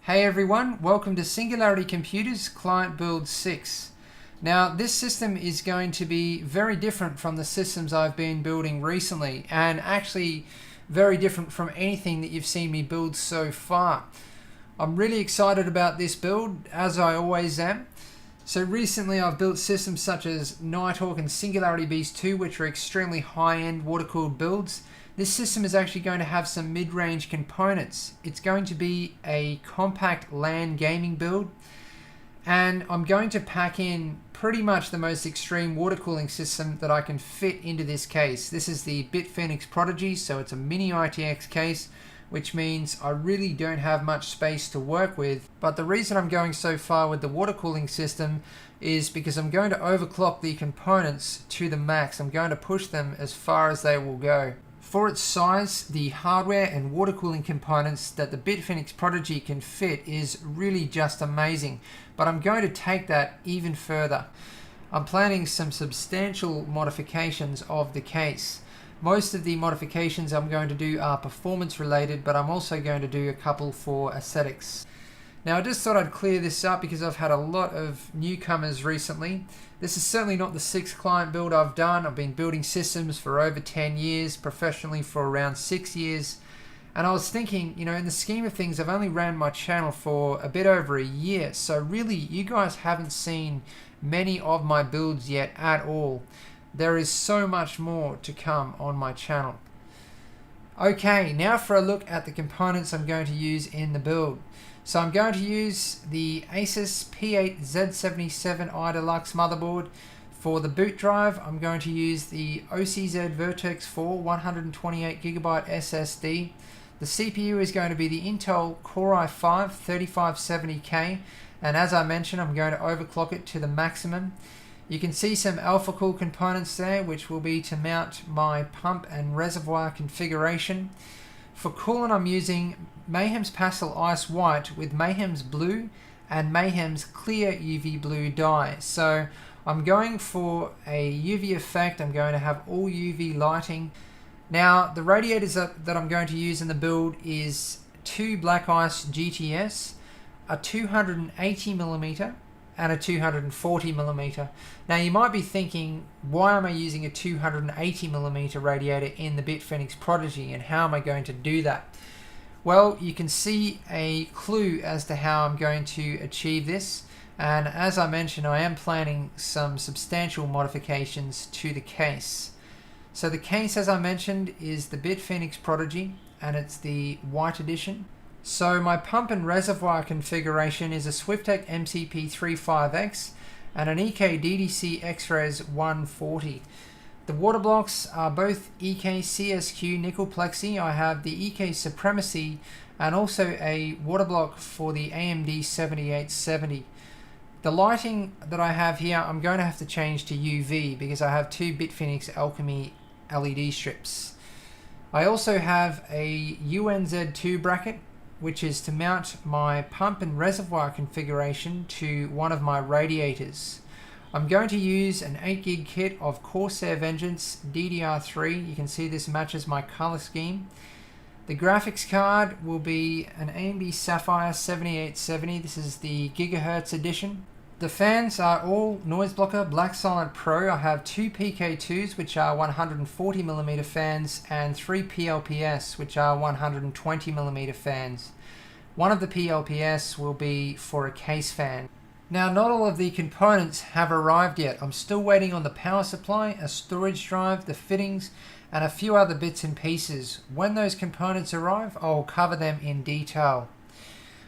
Hey everyone, welcome to Singularity Computers Client Build 6. Now this system is going to be very different from the systems I've been building recently, and actually very different from anything that you've seen me build so far. I'm really excited about this build, as I always am. So recently I've built systems such as Nighthawk and Singularity Beast 2, which are extremely high-end water-cooled builds. This system is actually going to have some mid-range components. It's going to be a compact LAN gaming build, and I'm going to pack in pretty much the most extreme water cooling system that I can fit into this case. This is the Bitfenix Prodigy, so it's a mini ITX case, which means I really don't have much space to work with. But the reason I'm going so far with the water cooling system is because I'm going to overclock the components to the max. I'm going to push them as far as they will go. For its size, the hardware and water cooling components that the Bitfenix Prodigy can fit is really just amazing, but I'm going to take that even further. I'm planning some substantial modifications of the case. Most of the modifications I'm going to do are performance related, but I'm also going to do a couple for aesthetics. Now I just thought I'd clear this up because I've had a lot of newcomers recently. This is certainly not the 6th client build I've done. I've been building systems for over 10 years, professionally for around 6 years. And I was thinking, in the scheme of things, I've only ran my channel for a bit over a year. So really, you guys haven't seen many of my builds yet at all. There is so much more to come on my channel. Okay, now for a look at the components I'm going to use in the build. So I'm going to use the Asus P8Z77i Deluxe motherboard. For the boot drive, I'm going to use the OCZ Vertex 4 128GB SSD. The CPU is going to be the Intel Core i5 3570K, and as I mentioned, I'm going to overclock it to the maximum. You can see some alpha cool components there, which will be to mount my pump and reservoir configuration. For coolant, I'm using Mayhem's Pastel Ice White with Mayhem's Blue and Mayhem's Clear UV Blue dye. So I'm going for a UV effect. I'm going to have all UV lighting. Now the radiators that I'm going to use in the build is two Black Ice GTS, a 280mm and a 240mm. Now you might be thinking, why am I using a 280mm radiator in the Bitfenix Prodigy, and how am I going to do that? Well, you can see a clue as to how I'm going to achieve this, and as I mentioned, I am planning some substantial modifications to the case. So the case, as I mentioned, is the Bitfenix Prodigy, and it's the white edition. So my pump and reservoir configuration is a Swiftech MCP35X and an EK DDC X-Res 140. The water blocks are both EK CSQ nickel plexi. I have the EK Supremacy and also a water block for the AMD 7870. The lighting that I have here, I'm going to have to change to UV because I have two Bitfenix Alchemy LED strips. I also have a UNZ2 bracket, which is to mount my pump and reservoir configuration to one of my radiators. I'm going to use an 8GB kit of Corsair Vengeance DDR3. You can see this matches my color scheme. The graphics card will be an AMD Sapphire 7870. This is the Gigahertz edition. The fans are all Noise Blocker Black Silent Pro. I have two PK2s, which are 140mm fans, and three PLPS, which are 120mm fans. One of the PLPS will be for a case fan. Now, not all of the components have arrived yet. I'm still waiting on the power supply, a storage drive, the fittings, and a few other bits and pieces. When those components arrive, I'll cover them in detail.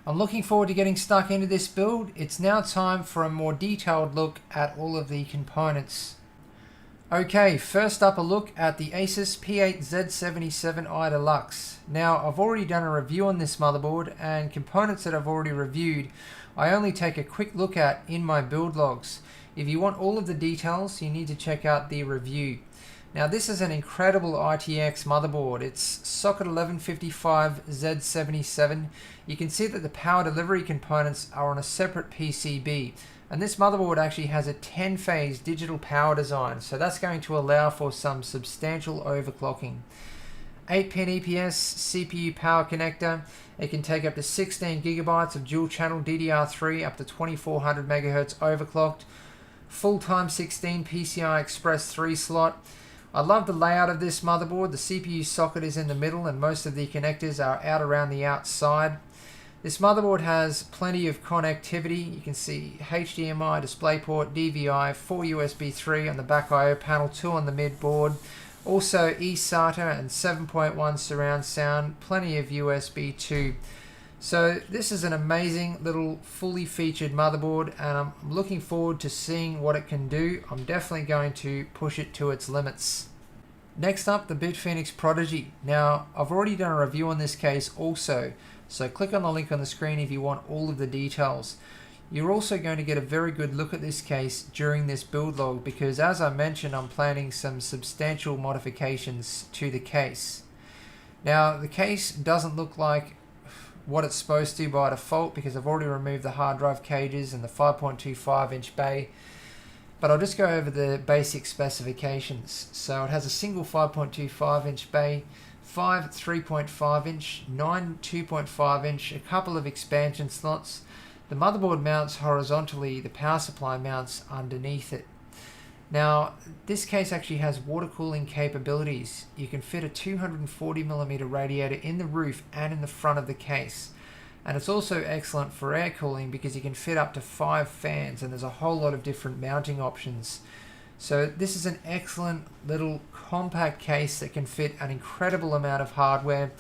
I'm looking forward to getting stuck into this build. It's now time for a more detailed look at all of the components. Okay, first up a look at the Asus P8Z77i Deluxe. Now, I've already done a review on this motherboard, and components that I've already reviewed, I only take a quick look at in my build logs. If you want all of the details, you need to check out the review. Now this is an incredible ITX motherboard. It's socket 1155Z77. You can see that the power delivery components are on a separate PCB. And this motherboard actually has a 10-phase digital power design, so that's going to allow for some substantial overclocking. 8-pin EPS CPU power connector. It can take up to 16 gigabytes of dual channel DDR3 up to 2400 megahertz overclocked. Full time 16 PCI Express 3 slot. I love the layout of this motherboard. The CPU socket is in the middle and most of the connectors are out around the outside. This motherboard has plenty of connectivity. You can see HDMI, DisplayPort, DVI, 4 USB 3 on the back I/O panel, 2 on the mid board. Also eSATA and 7.1 surround sound, plenty of USB 2. So this is an amazing little fully featured motherboard and I'm looking forward to seeing what it can do. I'm definitely going to push it to its limits. Next up, the Bitfenix Prodigy. Now, I've already done a review on this case also, so click on the link on the screen if you want all of the details. You're also going to get a very good look at this case during this build log because, as I mentioned, I'm planning some substantial modifications to the case. Now, the case doesn't look like what it's supposed to by default because I've already removed the hard drive cages and the 5.25 inch bay, but I'll just go over the basic specifications. So it has a single 5.25 inch bay, 5 3.5 inch, 9 2.5 inch, a couple of expansion slots. The motherboard mounts horizontally, the power supply mounts underneath it. Now, this case actually has water cooling capabilities. You can fit a 240mm radiator in the roof and in the front of the case. And it's also excellent for air cooling because you can fit up to 5 fans and there's a whole lot of different mounting options. So this is an excellent little compact case that can fit an incredible amount of hardware.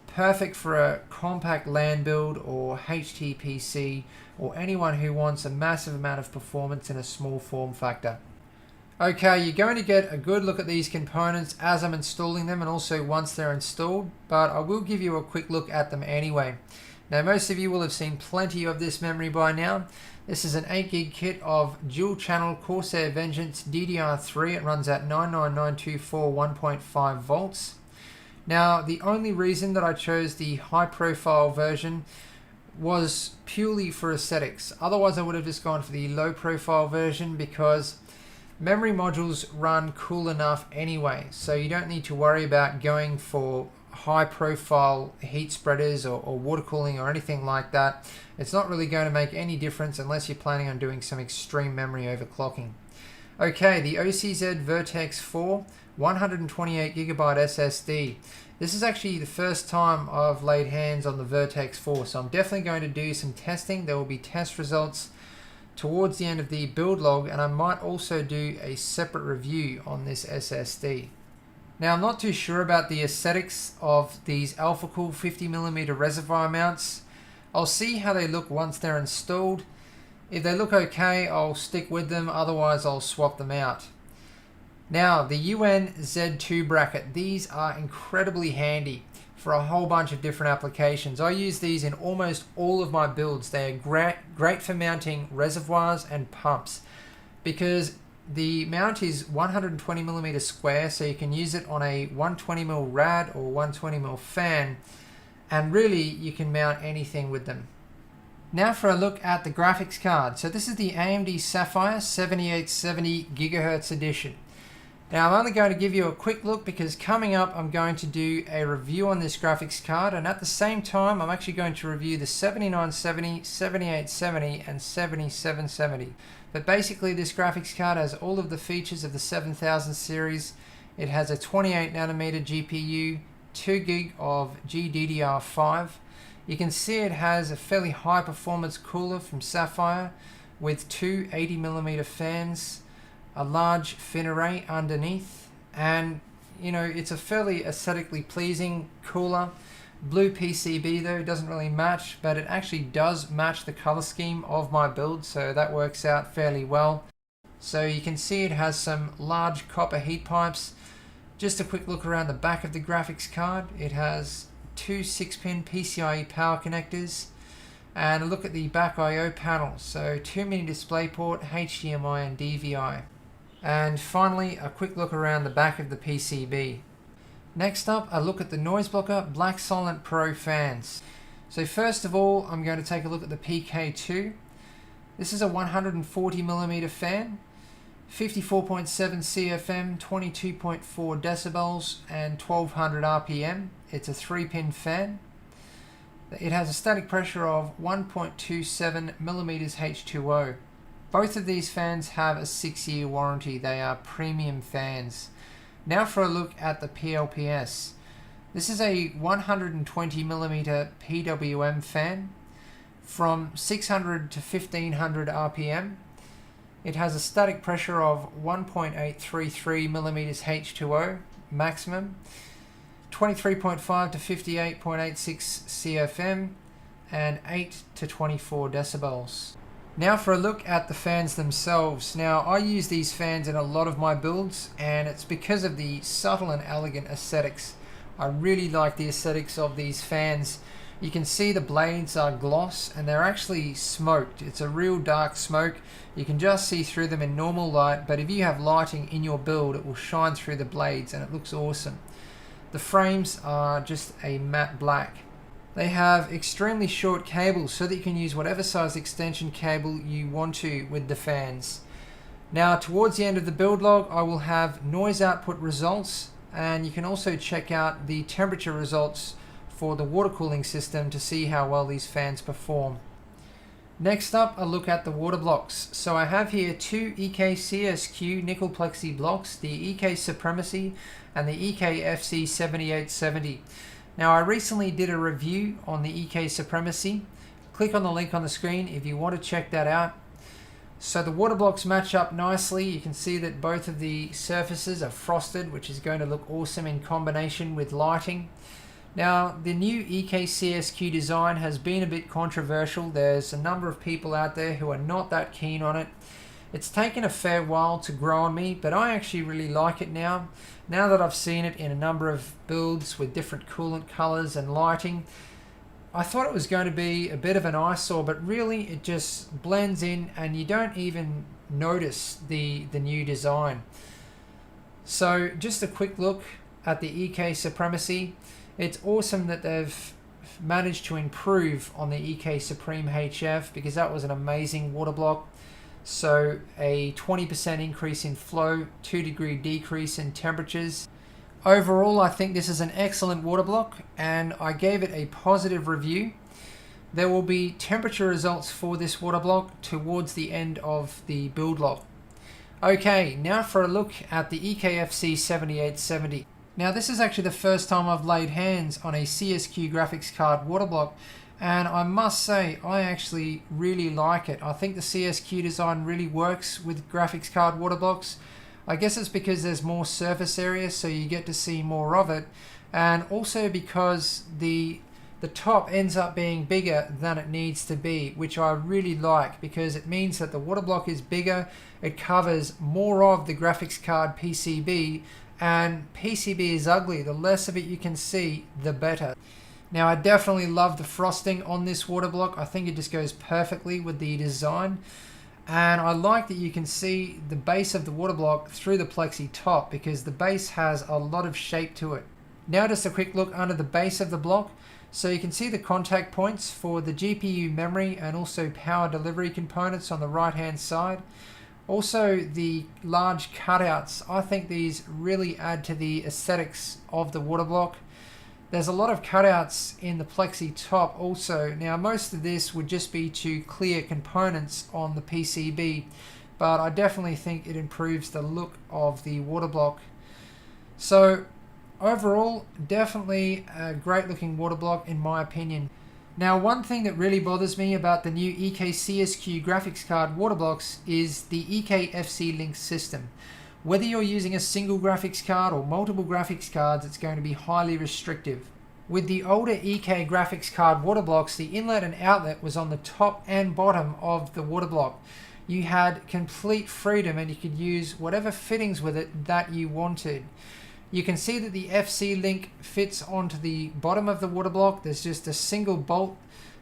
Perfect for a compact LAN build or HTPC or anyone who wants a massive amount of performance in a small form factor. Okay, you're going to get a good look at these components as I'm installing them and also once they're installed, but I will give you a quick look at them anyway. Now, most of you will have seen plenty of this memory by now. This is an 8GB kit of dual channel Corsair Vengeance DDR3. It runs at 99924 1.5 volts. Now, the only reason that I chose the high profile version was purely for aesthetics. Otherwise, I would have just gone for the low profile version because memory modules run cool enough anyway, so you don't need to worry about going for high profile heat spreaders or water cooling or anything like that. It's not really going to make any difference unless you're planning on doing some extreme memory overclocking. Okay, the OCZ Vertex 4 128GB SSD. This is actually the first time I've laid hands on the Vertex 4, so I'm definitely going to do some testing. There will be test results towards the end of the build log, and I might also do a separate review on this SSD. Now, I'm not too sure about the aesthetics of these AlphaCool 50mm reservoir mounts. I'll see how they look once they're installed. If they look okay, I'll stick with them, otherwise I'll swap them out. Now, the UN Z2 bracket. These are incredibly handy for a whole bunch of different applications. I use these in almost all of my builds. They are great for mounting reservoirs and pumps because the mount is 120mm square, so you can use it on a 120mm rad or 120mm fan, and really you can mount anything with them. Now for a look at the graphics card. So this is the AMD Sapphire 7870 GHz edition. Now I'm only going to give you a quick look because coming up I'm going to do a review on this graphics card, and at the same time I'm actually going to review the 7970, 7870 and 7770. But basically this graphics card has all of the features of the 7000 series. It has a 28nm GPU, 2GB of GDDR5. You can see it has a fairly high performance cooler from Sapphire with two 80mm fans, a large fin array underneath, and you know, it's a fairly aesthetically pleasing cooler. Blue PCB though doesn't really match, but it actually does match the color scheme of my build, so that works out fairly well. So you can see it has some large copper heat pipes. Just a quick look around the back of the graphics card. It has two 6-pin PCIe power connectors, and a look at the back I/O panel. So 2 mini DisplayPort, HDMI and DVI. And finally, a quick look around the back of the PCB. Next up, a look at the noise blocker Black Silent Pro fans. So first of all, I'm going to take a look at the PK2. This is a 140mm fan. 54.7 CFM, 22.4 decibels, and 1200 RPM. It's a 3-pin fan. It has a static pressure of 1.27 millimeters H2O. Both of these fans have a 6-year warranty. They are premium fans. Now for a look at the PLPS. This is a 120 millimeter PWM fan from 600 to 1500 RPM. It has a static pressure of 1.833 millimeters H2O maximum, 23.5 to 58.86 CFM, and 8 to 24 decibels. Now for a look at the fans themselves. Now I use these fans in a lot of my builds, and it's because of the subtle and elegant aesthetics. I really like the aesthetics of these fans. You can see the blades are gloss and they're actually smoked. It's a real dark smoke. You can just see through them in normal light, but if you have lighting in your build, it will shine through the blades and it looks awesome. The frames are just a matte black. They have extremely short cables so that you can use whatever size extension cable you want to with the fans. Now towards the end of the build log, I will have noise output results, and you can also check out the temperature results for the water cooling system to see how well these fans perform. Next up, a look at the water blocks. So I have here two EK CSQ nickel plexi blocks, the EK Supremacy and the EK FC 7870. Now I recently did a review on the EK Supremacy. Click on the link on the screen if you want to check that out. So the water blocks match up nicely. You can see that both of the surfaces are frosted, which is going to look awesome in combination with lighting. Now the new EK CSQ design has been a bit controversial. There's a number of people out there who are not that keen on it. It's taken a fair while to grow on me, but I actually really like it now. Now that I've seen it in a number of builds with different coolant colors and lighting, I thought it was going to be a bit of an eyesore, but really it just blends in and you don't even notice the new design. So just a quick look at the EK Supremacy. It's awesome that they've managed to improve on the EK Supreme HF, because that was an amazing water block. So a 20% increase in flow, 2-degree decrease in temperatures. Overall, I think this is an excellent water block and I gave it a positive review. There will be temperature results for this water block towards the end of the build log. Okay, now for a look at the EKFC 7870. Now this is actually the first time I've laid hands on a CSQ graphics card water block, and I must say I actually really like it. I think the CSQ design really works with graphics card water blocks. I guess it's because there's more surface area, so you get to see more of it, and also because the top ends up being bigger than it needs to be, which I really like, because it means that the water block is bigger, it covers more of the graphics card PCB, and PCB is ugly. The less of it you can see, the better. Now I definitely love the frosting on this water block. I think it just goes perfectly with the design. And I like that you can see the base of the water block through the plexi top, because the base has a lot of shape to it. Now just a quick look under the base of the block. So you can see the contact points for the GPU memory and also power delivery components on the right hand side. Also the large cutouts. I think these really add to the aesthetics of the water block. There's a lot of cutouts in the plexi top also. Now most of this would just be to clear components on the PCB, but I definitely think it improves the look of the water block. So overall, definitely a great looking water block in my opinion. Now one thing that really bothers me about the new EK CSQ graphics card water blocks is the EK FC Link system. Whether you're using a single graphics card or multiple graphics cards, it's going to be highly restrictive. With the older EK graphics card water blocks, the inlet and outlet was on the top and bottom of the water block. You had complete freedom and you could use whatever fittings with it that you wanted. You can see that the FC link fits onto the bottom of the water block. There's just a single bolt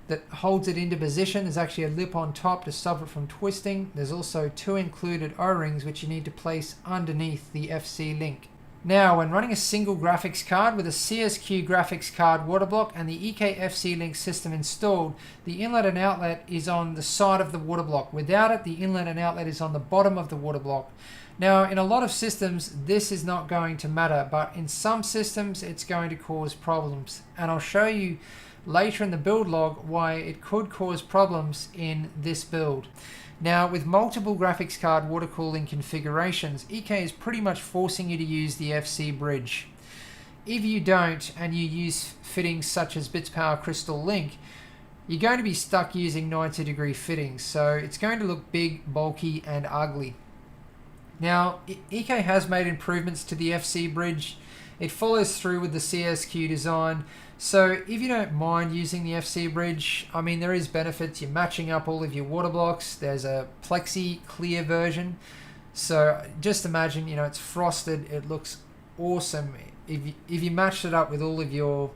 that holds it into position. There's actually a lip on top to stop it from twisting. There's also two included O-rings which you need to place underneath the FC link. Now, when running a single graphics card with a CSQ graphics card water block and the EKFC Link system installed, the inlet and outlet is on the side of the water block. Without it, the inlet and outlet is on the bottom of the water block. Now, in a lot of systems, this is not going to matter, but in some systems, it's going to cause problems. And I'll show you later in the build log why it could cause problems in this build. Now, with multiple graphics card water cooling configurations, EK is pretty much forcing you to use the FC bridge. If you don't, and you use fittings such as BitsPower Crystal Link, you're going to be stuck using 90-degree fittings, so it's going to look big, bulky, and ugly. Now, EK has made improvements to the FC bridge. It follows through with the CSQ design. So if you don't mind using the FC bridge, I mean, there is benefits. You're matching up all of your water blocks. There's a plexi clear version. So just imagine, you know, it's frosted. It looks awesome. If you matched it up with all of your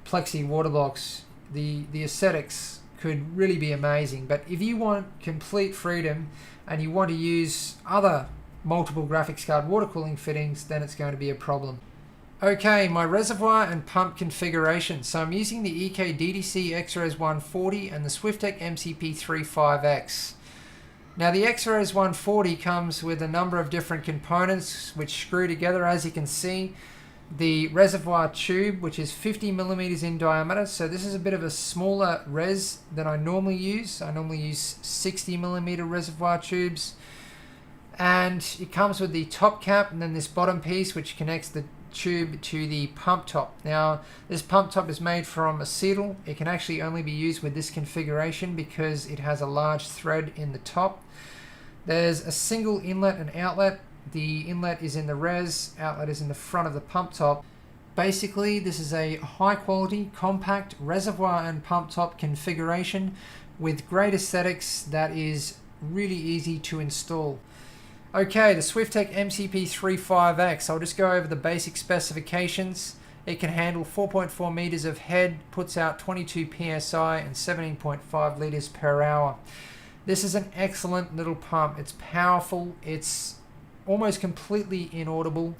plexi water blocks, the aesthetics could really be amazing. But if you want complete freedom and you want to use other multiple graphics card water cooling fittings, then it's going to be a problem. Okay, my reservoir and pump configuration. So I'm using the EK DDC XRES 140 and the Swiftech MCP35X. Now the XRES 140 comes with a number of different components which screw together, as you can see. The reservoir tube, which is 50 millimeters in diameter. So this is a bit of a smaller res than I normally use. I normally use 60 millimeter reservoir tubes. And it comes with the top cap and then this bottom piece which connects the tube to the pump top. Now this pump top is made from acetal. It can actually only be used with this configuration because it has a large thread in the top. There's a single inlet and outlet. The inlet is in the res, outlet is in the front of the pump top. Basically, this is a high quality, compact reservoir and pump top configuration with great aesthetics that is really easy to install. Okay, the Swiftech MCP35X, I'll just go over the basic specifications. It can handle 4.4 meters of head, puts out 22 psi and 17.5 liters per hour. This is an excellent little pump. It's powerful, it's almost completely inaudible.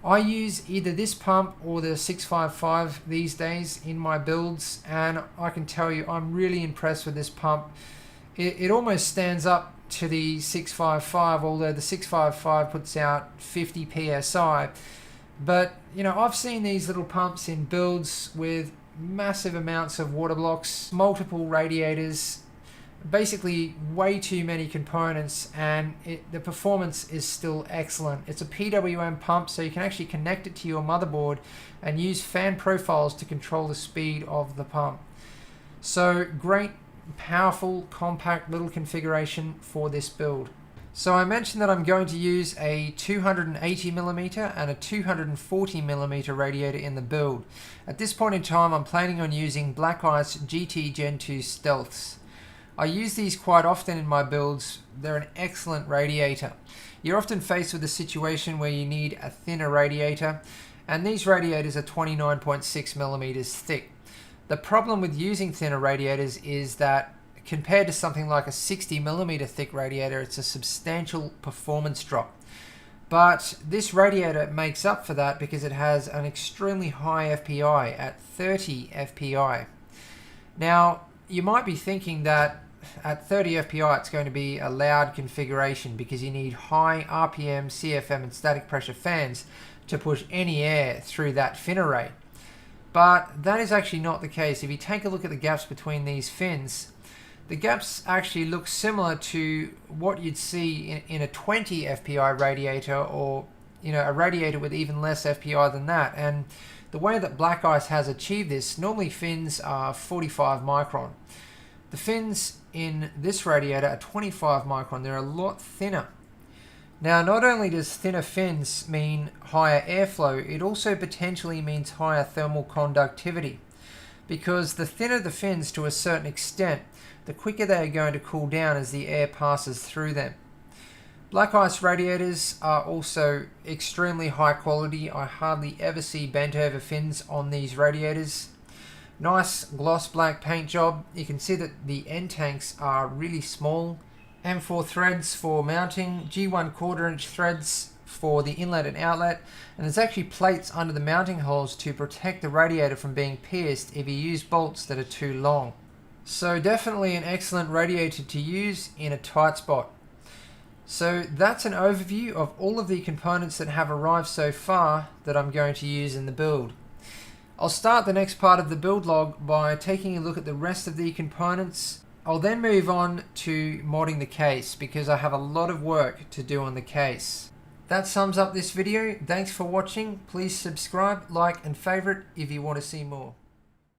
I use either this pump or the 655 these days in my builds, and I can tell you I'm really impressed with this pump. It almost stands up to the 655, although the 655 puts out 50 psi. But you know, I've seen these little pumps in builds with massive amounts of water blocks, multiple radiators, basically way too many components, and the performance is still excellent. It's a PWM pump, so you can actually connect it to your motherboard and use fan profiles to control the speed of the pump. So great, powerful, compact little configuration for this build. So I mentioned that I'm going to use a 280mm and a 240mm radiator in the build. At this point in time, I'm planning on using Black Ice GT Gen 2 Stealths. I use these quite often in my builds. They're an excellent radiator. You're often faced with a situation where you need a thinner radiator, and these radiators are 29.6mm thick. The problem with using thinner radiators is that compared to something like a 60mm thick radiator, it's a substantial performance drop. But this radiator makes up for that because it has an extremely high FPI at 30 FPI. Now, you might be thinking that at 30 FPI it's going to be a loud configuration because you need high RPM, CFM and static pressure fans to push any air through that fin array. But that is actually not the case. If you take a look at the gaps between these fins, the gaps actually look similar to what you'd see in a 20 FPI radiator, or you know, a radiator with even less FPI than that. And the way that Black Ice has achieved this, normally fins are 45 micron. The fins in this radiator are 25 micron. They're a lot thinner. Now, not only does thinner fins mean higher airflow, it also potentially means higher thermal conductivity, because the thinner the fins to a certain extent, the quicker they are going to cool down as the air passes through them. Black Ice radiators are also extremely high quality. I hardly ever see bent over fins on these radiators. Nice gloss black paint job. You can see that the end tanks are really small. M4 threads for mounting, G1 1/4 inch threads for the inlet and outlet, and there's actually plates under the mounting holes to protect the radiator from being pierced if you use bolts that are too long. So definitely an excellent radiator to use in a tight spot. So that's an overview of all of the components that have arrived so far that I'm going to use in the build. I'll start the next part of the build log by taking a look at the rest of the components. I'll then move on to modding the case because I have a lot of work to do on the case. That sums up this video. Thanks for watching. Please subscribe, like and favorite if you want to see more.